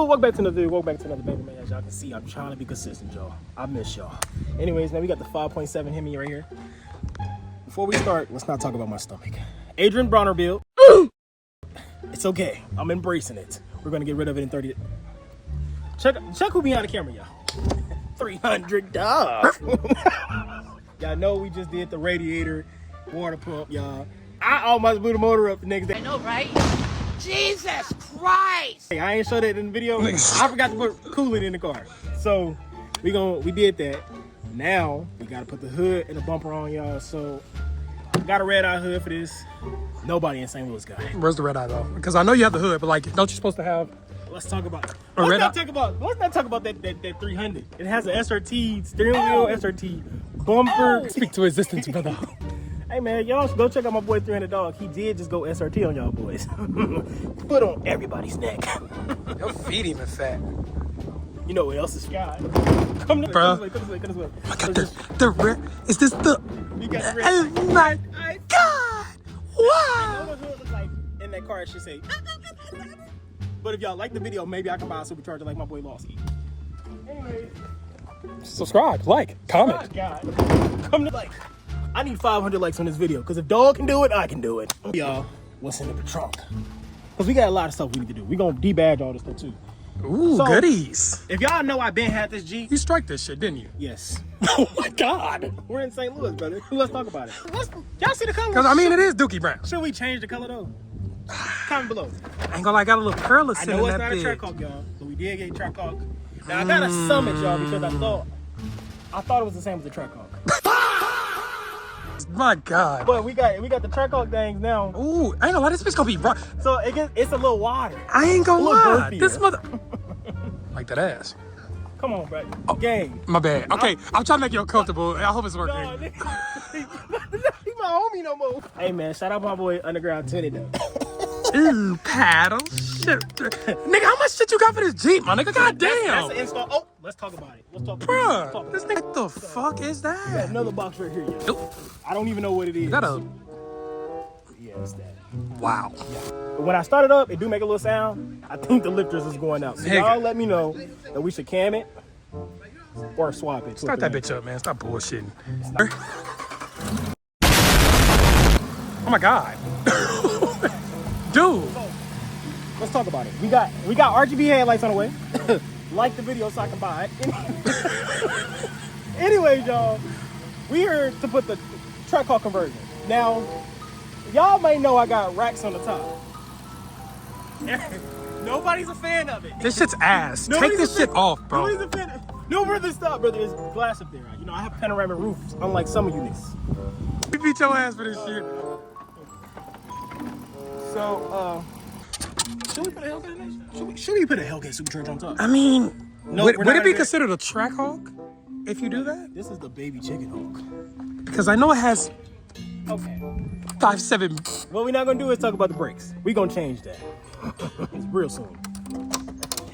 welcome back to another video. Welcome back to another baby man. As y'all can see, I'm trying to be consistent, y'all. I miss y'all. Anyways, man, we got the 5.7 Hemi right here. Before we start, let's not talk about my stomach. Adrian Bronner build. It's okay. I'm embracing it. We're gonna get rid of it in 30. Check who behind the camera, y'all. $300. Y'all know we just did the radiator water pump, y'all. I almost blew the motor up the next day. I know, right? Jesus Christ! Hey, I ain't showed that in the video. I forgot to put coolant in the car. So we did that. Now we gotta put the hood and the bumper on, y'all. So got a red eye hood for this. Nobody in St. Louis got it. Where's the red eye though? Because I know you have the hood, but like, don't you supposed to have? Let's talk about it. A red eye? Let's not talk about that 300. It has an SRT steering wheel, SRT bumper. Speak to existence, brother. Hey man, y'all should go check out my boy 300 Dog. He did just go SRT on y'all boys. Put on everybody's neck. Your feet even fat. You know what else is fat? Come this way. I got the red. Is this the? You got the red. Oh my God! Wow! I know what the hood looks like in that car. It should say. But if y'all like the video, maybe I can buy a supercharger like my boy Lawski. Anyways, Subscribe, like, comment. oh God, come to like. I need 500 likes on this video, because if Dog can do it, I can do it. Y'all, what's in the trunk? Because we got a lot of stuff we need to do. We're going to debadge all this stuff too. Ooh, so, goodies. If y'all know I've been had this Jeep. You strike this shit, didn't you? Yes. Oh my God. We're in St. Louis, brother. Let's talk about it. Y'all see the color? Because I mean, it is Dookie Brown. Should we change the color though? Comment below. I ain't gonna lie, got a little pearl I in know it's that not bitch. a Trackhawk, y'all. So we did get a Trackhawk. Now I got a Summit, y'all, because I thought it was the same as the Trackhawk. My God. But we got the Trackhawk things now. Ooh, I ain't gonna lie, this bitch gonna be rough. So it's a little wider. I ain't gonna lie. girthier. This mother. Like that ass. Come on, bro. Gang. My bad. Okay, I'm trying to make you uncomfortable. I hope it's working. No, nigga. He my homie no more. Hey man, shout out my boy Underground 20 though. Ooh, paddle. Shit. Nigga, how much shit you got for this Jeep, my nigga? God damn. That's an install. Oh, let's talk about it. Bruh, this nigga, what the fuck is Got that? another box right here, yo. Nope. I don't even know what it is. Is that a... Yeah, it's that. Wow. But when I start it up, it do make a little sound. I think the lifters is going out. So Nigga. y'all let me know that we should cam it or swap it. Start that bitch up, man. Stop bullshitting. Oh my God. Dude. Let's talk about it. We got RGB headlights on the way. Like the video so I can buy it. Anyways, y'all, we here to put the Trackhawk conversion. Now, y'all may know I got racks on the top. Nobody's a fan of it. This shit's ass. Take this shit off, bro. Nobody's a fan of it. No, brother, stop, brother. There's glass up there. You know, I have panoramic roofs, unlike some of you niggas. We beat your ass for this shit. So, should we put a Hellcat in there? Should we put a Hellcat supercharger on top? I mean, No, would we're not it be gonna- considered a Trackhawk if you do that? This is the baby chicken hawk. Because I know it has Okay. 5.7. What we're not gonna do is talk about the brakes. We gonna change that. It's real soon.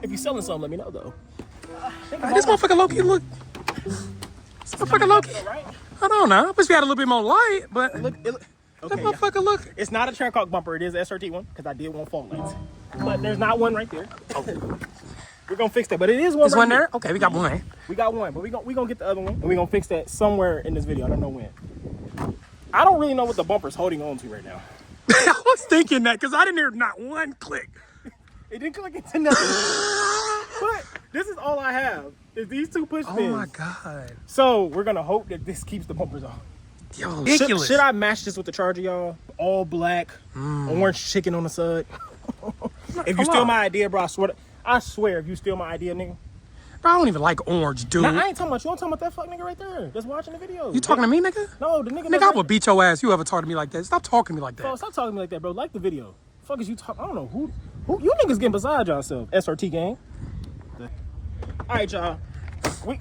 If you're selling something, let me know though. This motherfucker low-key look. This motherfucker low-key. Right? I don't know. I wish we had a little bit more light, but That that motherfucker look. It's not a Trackhawk bumper. It is an SRT one because I did want fog lights. But there's not one right there. We're gonna fix that. But it is one. There's right one there. there? Okay, we got one. We got one, but we gonna get the other one, and we gonna fix that somewhere in this video. I don't know when. I don't really know what the bumper's holding on to right now. I was thinking that because I didn't hear not one click. It didn't click into nothing. But this is all I have. Is these two push pins. Oh my God. So we're gonna hope that this keeps the bumpers on. Yo, ridiculous. Should I match this with the Charger, y'all? All black, orange chicken on the side. If you steal my idea, bro, I swear, if you steal my idea, nigga. Bro, I don't even like orange, dude. Nah, I ain't talking about you. I'm talking about that fuck nigga right there that's watching the video. You talking to me, nigga? No, the nigga. Nigga, I would beat your ass. You ever talk to me like that? Stop talking to me like that. Bro, stop talking to me like that, bro. Like the video. Fuck is you talking? I don't know who you niggas getting beside yourself. SRT gang. All right, y'all.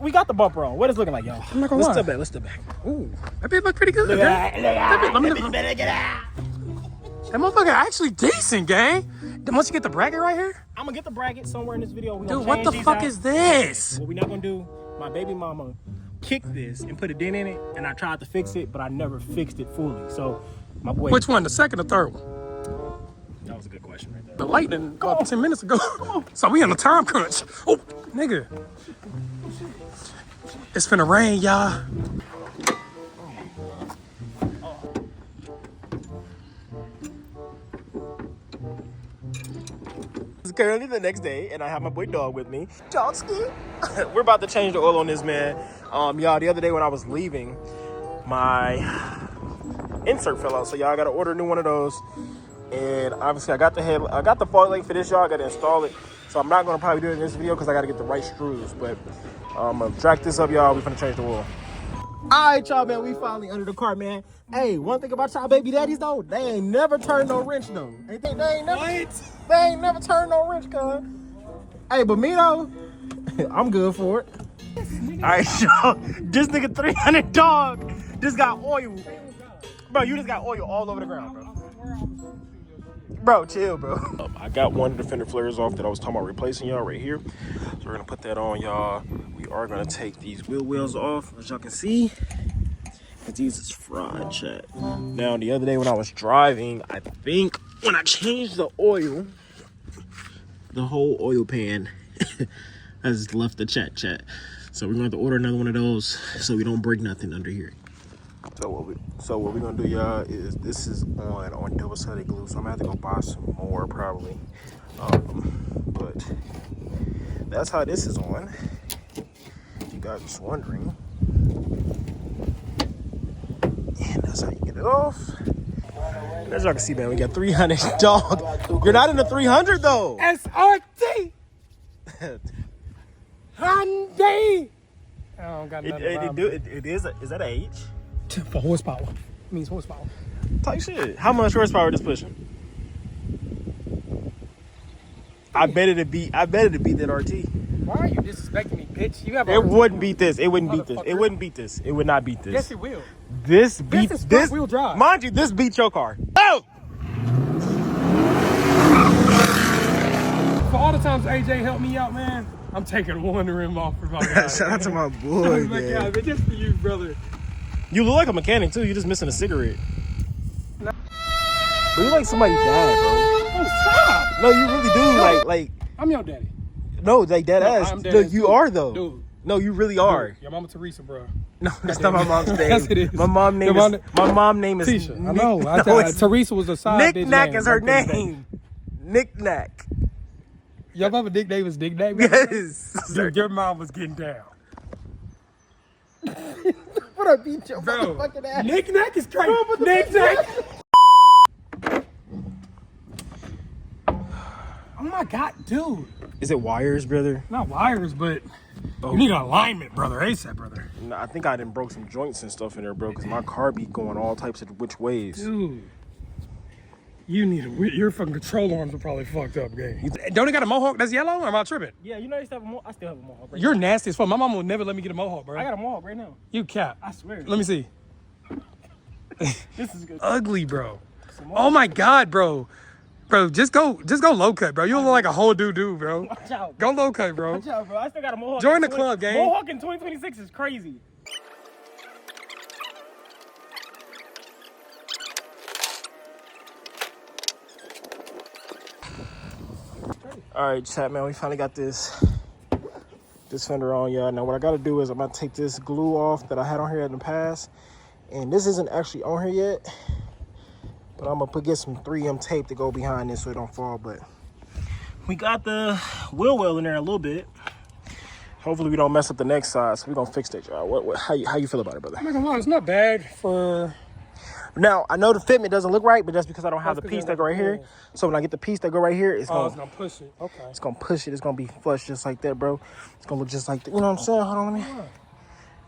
We got the bumper on. What is it looking like, y'all? I'm not gonna lie. Let's step back. Ooh, that bitch look pretty good. Look at that. That bitch Better get out. That motherfucker actually decent, gang. Then once you get the bracket right here, I'm gonna get the bracket somewhere in this video. dude, what the fuck is this? What we not gonna do? My baby mama kicked this and put a dent in it, and I tried to fix it, but I never fixed it fully. So my boy. Which one, the second or third one? No, was a good question right there. The lightning about 10 minutes ago. So we in a time crunch. Oh, nigga. It's finna rain, y'all. It's currently the next day, and I have my boy Dog with me. Dogski. We're about to change the oil on this, man. Y'all, the other day when I was leaving, my insert fell out, so y'all gotta order a new one of those. And obviously, I got the fog light for this, y'all. I gotta install it, so I'm not gonna probably do it in this video because I gotta get the right screws. But I'm gonna jack this up, y'all. We're gonna change the oil. All right, y'all, man. We finally under the car, man. Hey, one thing about y'all baby daddies though, they ain't never turned no wrench though. They ain't never turned no wrench, cuz. Hey, but me though, I'm good for it. All right, y'all. This nigga 300 dog just got oil. Bro, you just got oil all over the ground, bro. Bro, chill, bro. I got one of the fender flares off that I was talking about replacing, y'all, right here. So we're gonna put that on, y'all. We are gonna take these wheel wells off, as y'all can see. Cause these is fried, chat. Now, the other day when I was driving, I think when I changed the oil, the whole oil pan has left the chat. So we're gonna have to order another one of those so we don't break nothing under here. So what we're gonna do, y'all, is this is on double-sided glue, so I'm gonna have to go buy some more probably. But that's how this is on. If you guys was wondering. And that's how you get it off. And as y'all can see, man, we got 300 dog. You're not in the 300 though. SRT. Hyundai. I don't got nothing. Is that an H? For horsepower. Means horsepower. Type shit. How much horsepower this pushing? I bet it'd beat that RT. Why are you disrespecting me, bitch? You have It wouldn't beat this. It wouldn't beat this. It wouldn't beat this. It would not beat this. Yes, it will. This beats is front wheel drive. Mind you, this beats your car. Oh! For all the times AJ helped me out, man, I'm taking one rim off for my guy. Shout out to my boy, man. But just for you, brother. You look like a mechanic too. You're just missing a cigarette. No. But you like somebody's dad, bro. Oh, stop! No, you really do. Like. I'm your daddy. No, like dead ass. No, you are though. Dude. No, you really are. Dude, your mama Teresa, bro. No, that's not my mom's name. Yes, it is. My mom name is Tisha. Nick. I know. No, Teresa was a side Nick Knack is her name. Nick Knack. Your mama nickname is Nick Knack? Yes. Dude, your mom was getting down. What I beat your bro, motherfucking ass. Nick Knack is crazy. Nick Knack. Oh my God, dude. Is it wires, brother? Not wires, but you need an alignment, brother. ASAP, brother. No, I think I done broke some joints and stuff in there, bro, because my car be going all types of which ways. Dude. You need your fucking control arms are probably fucked up, gang. Don't it got a mohawk that's yellow, or am I tripping? Yeah, you know I used to have a mohawk. I still have a mohawk right You're nasty as fuck. My mom will never let me get a mohawk, bro. I got a mohawk right now. You cap. I swear. Let me see. This is good. Ugly, bro. Oh my God, bro. Bro, just go low cut, bro. You look like a whole dude, bro. Watch out. Go low cut, bro. Watch out, bro. I still got a mohawk. Join the club, gang. Mohawk in 2026 is crazy. All right, chat, man. We finally got this fender on, y'all. Now, what I got to do is I'm going to take this glue off that I had on here in the past. And this isn't actually on here yet. But I'm going to get some 3M tape to go behind this so it don't fall. But we got the wheel well in there a little bit. Hopefully, we don't mess up the next side. So we're going to fix that, y'all. How you feel about it, brother? I'm not gonna lie, it's not bad for... Now, I know the fitment doesn't look right, but that's because I don't have the piece that go right here. So when I get the piece that go right here, it's gonna push it. Okay. It's gonna push it. It's gonna be flush just like that, bro. It's gonna look just like that. You know what I'm saying? Hold on, let me.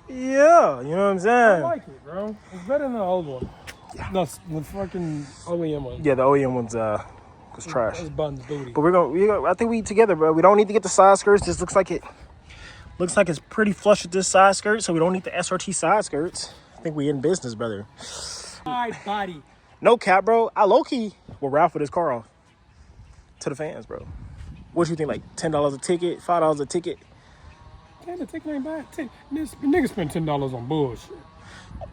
Yeah, you know what I'm saying? I like it, bro. It's better than the old one. Yeah. No, the fucking OEM one. Yeah, the OEM one's was trash. That's Bun's booty. But we're gonna I think we together, bro. We don't need to get the side skirts. This looks like it's pretty flush with this side skirt, so we don't need the SRT side skirts. I think we in business, brother. Side body. No cap, bro. I low-key will raffle this car off to the fans, bro. What you think, like $10 a ticket, $5 a ticket? Damn, the ticket ain't bad. Niggas spend $10 on bullshit.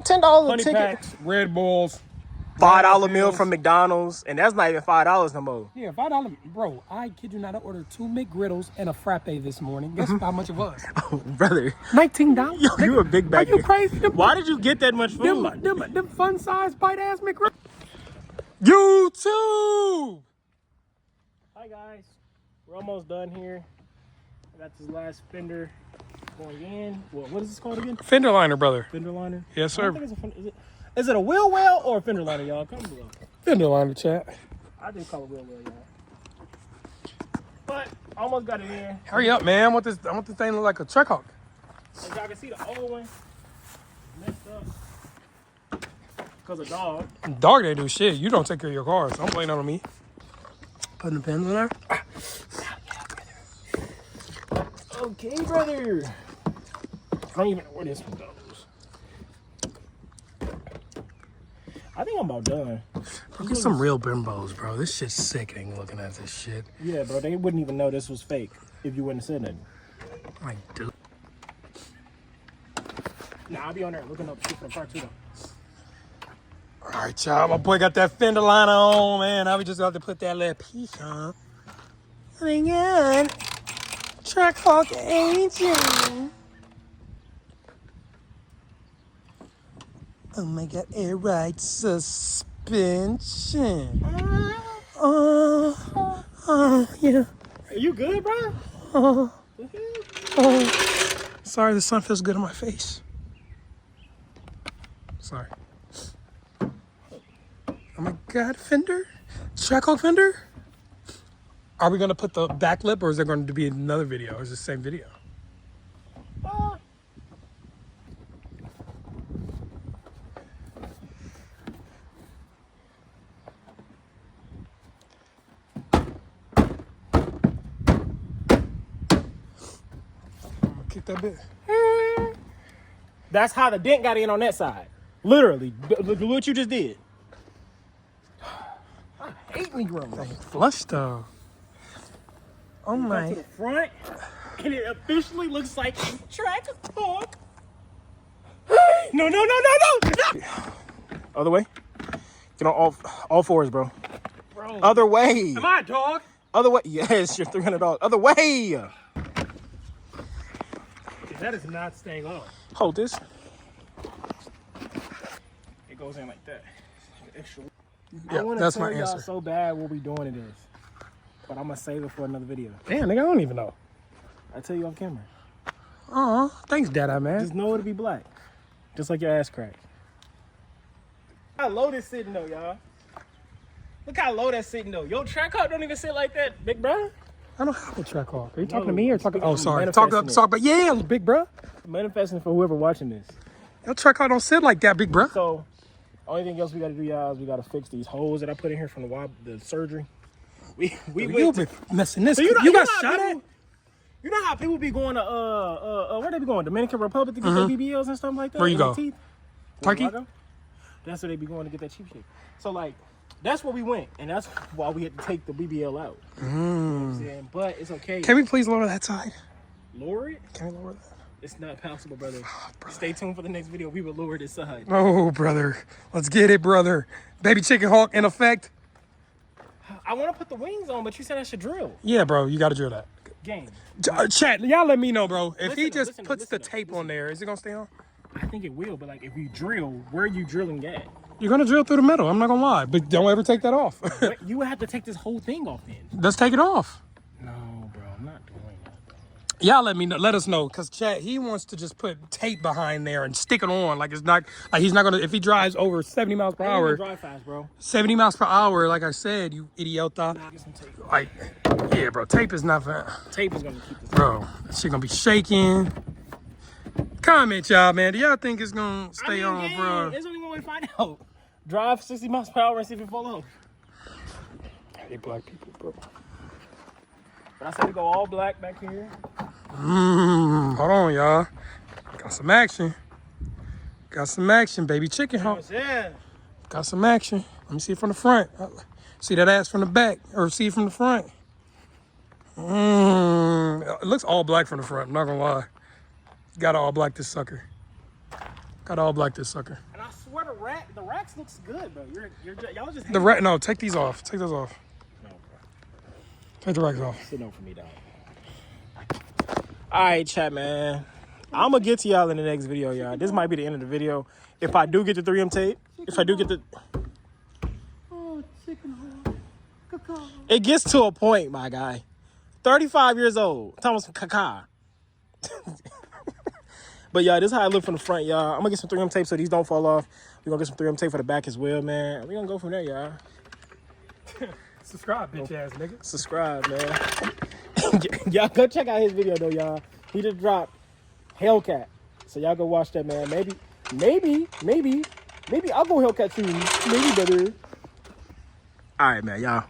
$10 a Honey ticket. packs, Red Bulls. $5 meal from McDonald's, and that's not even $5 no more. Yeah, $5. Bro, I kid you not, I ordered 2 McGriddles and a frappe this morning. Guess how much it was? Oh, brother. $19. Yo, you a big bag. Are you crazy? Why did you get that much food? Them fun size bite ass McGriddles. YouTube. Hi guys, we're almost done here. I got this last Fender going in. What is this called again? Fender liner, brother. Fender liner? Yes, sir. I think it's a Fender, is it a wheel well or a Fender liner, y'all? Comment below. Fender liner, chat. I do call it wheel well, y'all. But almost got it in. Hurry up, man. I want this thing to look like a Trackhawk. As y'all can see, the old one messed up because of dog. Dog didn't do shit. You don't take care of your cars. I'm blaming on me. Putting the pins in there. Okay, brother. I don't even know where this one goes. I think I'm about done. Look at some real bimbos, bro. This shit's sickening looking at this shit. Yeah, bro. They wouldn't even know this was fake if you wouldn't have said nothing. Like, dude. Nah, I'll be on there looking up shit for the part 2 though. All right, y'all. My boy got that Fender liner on, man. Now we just got to put that little piece on. Oh my God. Trackhawk AJ. Oh my God, air ride suspension. Yeah. Are you good, bro? Sorry, the sun feels good on my face. Sorry. Oh my God, Fender? Trackhawk Fender? Are we gonna put the back lip or is there going to be another video? Or is it the same video? Kick that bit. That's how the dent got in on that side. Literally. Look what you just did. I hate Negroes. Flush though. Oh Back my. to the front, and it officially looks like a Trackhawk. No. Other way. Get on all fours, bro. Other way. Am I a dog? Other way. Yes, you're $300. Other way. That is not staying on. Hold this. It goes in like that. Extra. I Yeah, want that's to my tell y'all answer. so bad what we doing it is, but I'm gonna save it for another video. Damn, nigga, I don't even know. I tell you off camera. Aw, thanks, Dada, man. Just know it'll be black, just like your ass crack. How low this sitting though, y'all? Look how low that's sitting though. Your Trackhawk don't even sit like that, big bro. I don't have a Trackhawk. Are you talking to No, me or talking? Oh, sorry. manifesting it. Talk about yeah, big bruh. Manifesting for whoever watching this. Your Trackhawk don't sit like that, big bruh. So, only thing else we gotta do, y'all, is we gotta fix these holes that I put in here from the surgery. We You've been messing this. So You, know got how shot at? people- You know how people be going to where they be going? Dominican Republic to get their BBLs and stuff like that. Where you in their go? Teeth? Turkey? Where I go? That's where they be going to get that cheap shit. So like, that's where we went, and that's why we had to take the BBL out. You know what I'm saying? But it's okay. Can we please lower that side? Lower it? Can we lower that? It's not possible, brother. Stay tuned for the next video. We will lower this side. Oh, brother. Let's get it, brother. Baby chicken hawk in effect. I want to put the wings on, but you said I should drill. Yeah, bro. You got to drill that. Game. Chat, y'all let me know, bro. If he Listen, just listen, puts listen, the tape on there, is it going to stay on? I think it will, but like if you drill, where are you drilling at? You're going to drill through the metal. I'm not going to lie. But don't ever take that off. But you would have to take this whole thing off then. Let's take it off. No, bro, I'm not doing that, bro. Y'all let me know. Let us know. Because, chat, he wants to just put tape behind there and stick it on. Like, it's not, like, he's not going to, if he drives over 70 miles per I don't hour, even drive fast, bro. 70 miles per hour, like I said, you idiota. Get some tape. Like, yeah, bro, tape is not fun. Tape is gonna keep this. Bro, that shit gonna be shaking. Comment, y'all, man. Do y'all think it's gonna stay on, yeah, bro? there's only one way to find out. Drive 60 miles per hour and see if it fall off. I hate black people, bro. But I said we go all black back here. Hold on, y'all. Got some action. Got some action, baby chicken hawk. Yeah. Got some action. Let me see it from the front. See that ass from the back, or see it from the front. It looks all black from the front, I'm not gonna lie. Got all black this sucker. Got all black this sucker. And I swear to the racks looks good, bro. Y'all just The rack. No, take these off. Take those off. No, bro. Take the racks off. Sit down for me, dog. All right, chat, man. I'm gonna get to y'all in the next video, y'all. This might be the end of the video. If I do get the 3M tape, if I do get the, it gets to a point, my guy. 35 years old. Thomas some caca. But y'all, this is how I look from the front, y'all. I'm gonna get some 3M tape so these don't fall off. We're gonna get some 3M tape for the back as well, man. We're gonna go from there, y'all. Subscribe, bitch ass nigga. Subscribe, man. Y'all go check out his video though, y'all. He just dropped Hellcat. So y'all go watch that, man. Maybe I'll go Hellcat too. Maybe better. All right, man, y'all.